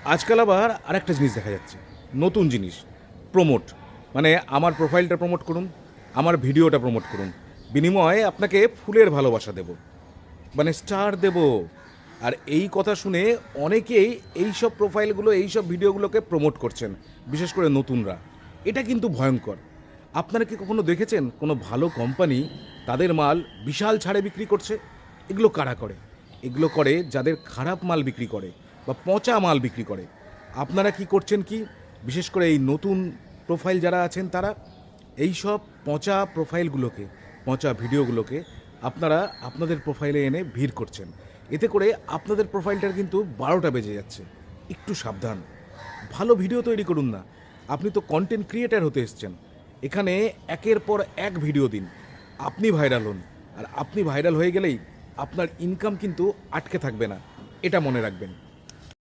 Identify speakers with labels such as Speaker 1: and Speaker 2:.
Speaker 1: আজকাল আবার আরেকটা জিনিস দেখা যাচ্ছে, নতুন জিনিস, প্রমোট। মানে আমার প্রোফাইলটা প্রমোট করুন, আমার ভিডিওটা প্রমোট করুন, বিনিময়ে আপনাকে ফুলের ভালোবাসা দেব, মানে স্টার দেব। আর এই কথা শুনে অনেকেই এই সব প্রোফাইলগুলো, এই সব ভিডিওগুলোকে প্রমোট করছেন, বিশেষ করে নতুনরা। এটা কিন্তু ভয়ঙ্কর। আপনারা কি কখনো দেখেছেন কোনো ভালো কোম্পানি তাদের মাল বিশাল ছাড়ে বিক্রি করছে? এগুলো কারা করে? এগুলো করে যাদের খারাপ মাল বিক্রি করে বা পচা মাল বিক্রি করে। আপনারা কি করছেন কি, বিশেষ করে এই নতুন প্রোফাইল যারা আছেন তারা এই সব পচা প্রোফাইলগুলোকে, পচা ভিডিওগুলোকে আপনারা আপনাদের প্রোফাইলে এনে ভিড় করছেন। এতে করে আপনাদের প্রোফাইলটার কিন্তু 12টা বেজে যাচ্ছে। একটু সাবধান, ভালো ভিডিও তৈরি করুন না। আপনি তো কন্টেন্ট ক্রিয়েটার হতে এসছেন, এখানে একের পর এক ভিডিও দিন, আপনি ভাইরাল হন। আর আপনি ভাইরাল হয়ে গেলেই আপনার ইনকাম কিন্তু আটকে থাকবে না, এটা মনে রাখবেন।